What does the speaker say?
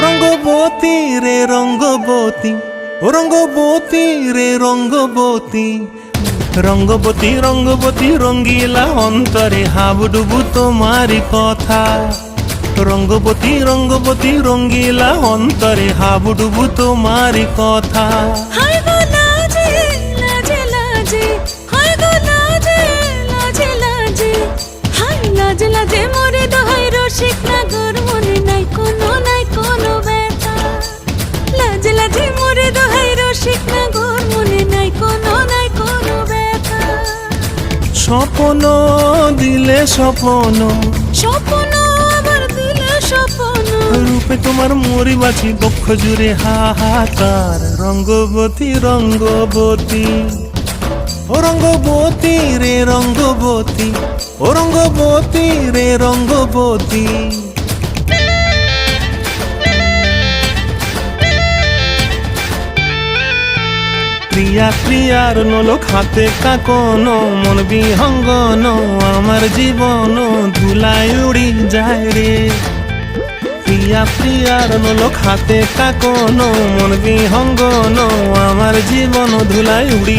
রঙ্গবতী রে রঙ্গবতী, রঙ্গবতী রে রঙ্গবতী, রঙ্গবতী রঙ্গবতী রঙ্গিলা অন্তরে হাবুডুবু তোমারি কথা। রঙ্গবতী রঙ্গবতী রঙ্গিলা অন্তরে হাবুডুবু তোমারি কথা। হায় গো লাজে লাজে লাজে, হায় গো লাজে লাজে লাজে, হায় লাজে লাজে মোরে দোহাই রসিক নাগর মনে নাই কোনো ব্যথা। লাজে লাজে মোরে দোহাই রসিক নাগর মনে নাই কোনো ব্যথা। স্বপ্ন দিলে স্বপ্ন, স্বপ্ন আবার দিলে স্বপ্ন, রূপে তোমার মরি বাছি বক্ষ জুড়ে হাহাকার। রঙ্গবতী রঙ্গবতী, ও রঙ্গবতী রে রঙ্গবতী, ও রঙ্গবতী রে রঙ্গবতী। প্রিয়া প্রিয়ার নলোক হাতে কাকন, মন বিহঙ্গন আমার জীবন ধুলায় উড়ি যায় রে। প্রিয়া প্রিয়ার নলোক হাতে কাকন, মন বিহঙ্গন আমার জীবন ধুলায় উড়ি